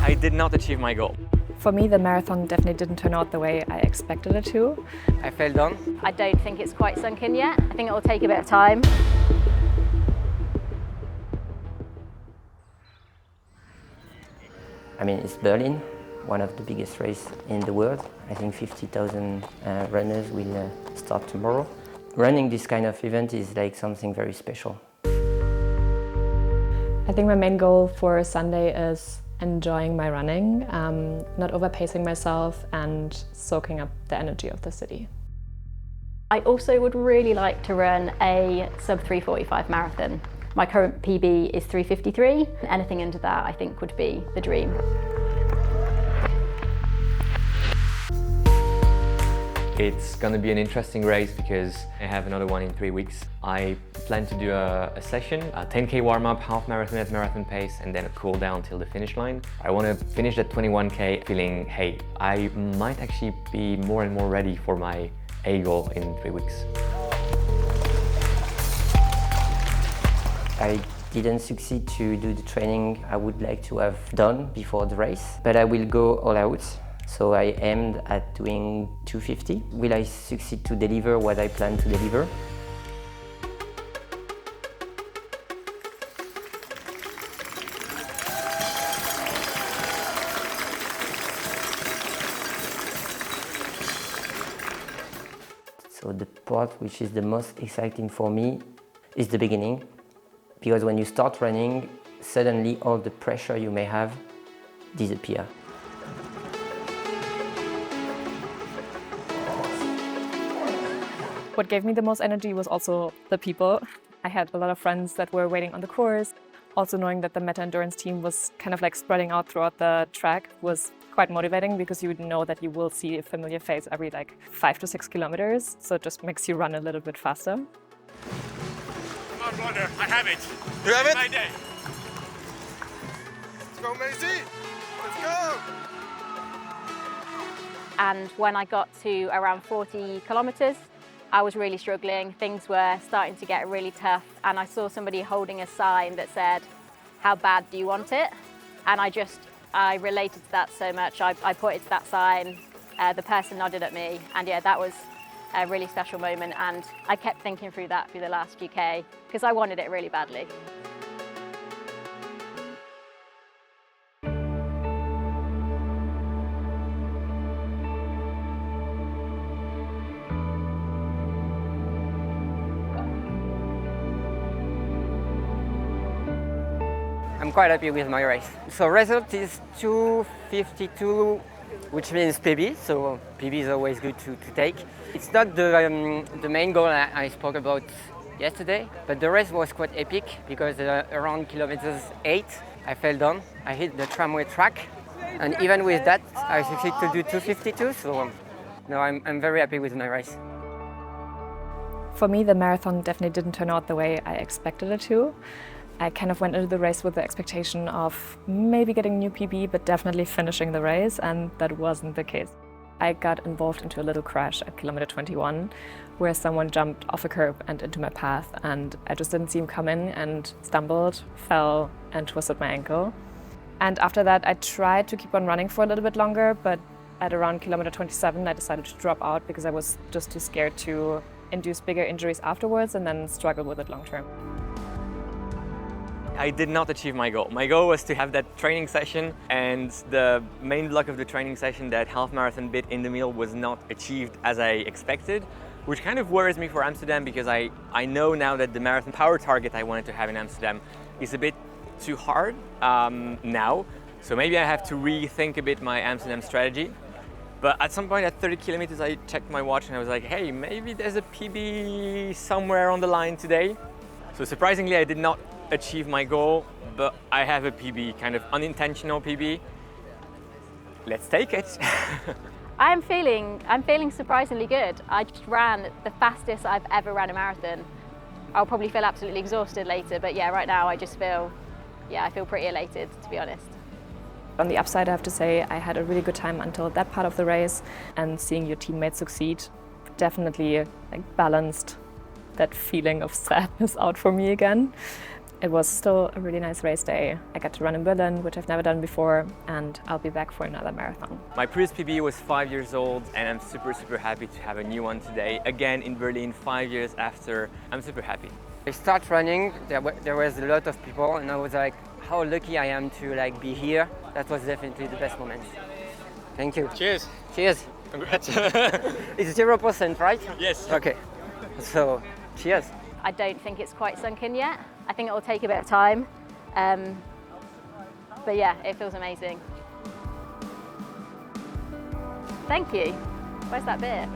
I did not achieve my goal. For me, the marathon definitely didn't turn out the way I expected it to. I fell down. I don't think it's quite sunk in yet. I think it will take a bit of time. I mean, it's Berlin, one of the biggest races in the world. I think 50,000 runners will start tomorrow. Running this kind of event is like something very special. I think my main goal for Sunday is enjoying my running, not overpacing myself and soaking up the energy of the city. I also would really like to run a sub 3:45 marathon. My current PB is 3:53. Anything under that I think would be the dream. It's going to be an interesting race because I have another one in 3 weeks. I plan to do a session, a 10K warm-up, half marathon at marathon pace, and then a cool down till the finish line. I want to finish that 21K feeling, hey, I might actually be more and more ready for my A goal in 3 weeks. I didn't succeed to do the training I would like to have done before the race, but I will go all out. So I aimed at doing 250. Will I succeed to deliver what I plan to deliver? So the part which is the most exciting for me is the beginning. Because when you start running, suddenly all the pressure you may have disappears. What gave me the most energy was also the people. I had a lot of friends that were waiting on the course. Also knowing that the Meta Endurance team was kind of like spreading out throughout the track was quite motivating because you know that you will see a familiar face every like 5 to 6 kilometers. So it just makes you run a little bit faster. Come on, brother, I have it. You have it? My day. Let's go, Maisie. Let's go. And when I got to around 40 kilometers, I was really struggling. Things were starting to get really tough, and I saw somebody holding a sign that said, "How bad do you want it?" And I related to that so much. I pointed to that sign, the person nodded at me, and yeah, that was a really special moment. And I kept thinking through that through the last few K, because I wanted it really badly. I'm quite happy with my race. So result is 2:52, which means PB, so PB is always good to take. It's not the main goal I spoke about yesterday, but the race was quite epic because around kilometers 8, I fell down. I hit the tramway track, and even with that, I succeeded to do 2:52, so no, I'm very happy with my race. For me, the marathon definitely didn't turn out the way I expected it to. I kind of went into the race with the expectation of maybe getting a new PB, but definitely finishing the race, and that wasn't the case. I got involved into a little crash at kilometer 21, where someone jumped off a curb and into my path, and I just didn't see him come in and stumbled, fell, and twisted my ankle. And after that, I tried to keep on running for a little bit longer, but at around kilometer 27, I decided to drop out because I was just too scared to induce bigger injuries afterwards and then struggle with it long term. I did not achieve my goal. My goal was to have that training session, and the main block of the training session, that half marathon bit in the middle, was not achieved as I expected, which kind of worries me for Amsterdam because I know now that the marathon power target I wanted to have in Amsterdam is a bit too hard now. So maybe I have to rethink a bit my Amsterdam strategy. But at some point at 30 kilometers, I checked my watch and I was like, hey, maybe there's a PB somewhere on the line today. So surprisingly, I did not achieve my goal, but I have a PB, kind of unintentional PB. Let's take it. I'm feeling surprisingly good. I just ran the fastest I've ever ran a marathon. I'll probably feel absolutely exhausted later, but yeah, right now I just feel, I feel pretty elated, to be honest. On the upside, I have to say I had a really good time until that part of the race, and seeing your teammates succeed definitely balanced that feeling of sadness out for me again. It was still a really nice race day. I got to run in Berlin, which I've never done before, and I'll be back for another marathon. My previous PB was 5 years old, and I'm super happy to have a new one today. Again in Berlin, 5 years after. I'm super happy. I start running, there was a lot of people, and I was like, how lucky I am to be here. That was definitely the best moment. Thank you. Cheers. Cheers. Congrats. It's 0%, right? Yes. Okay. So, cheers. I don't think it's quite sunk in yet. I think it will take a bit of time. But yeah, it feels amazing. Thank you. Where's that bit?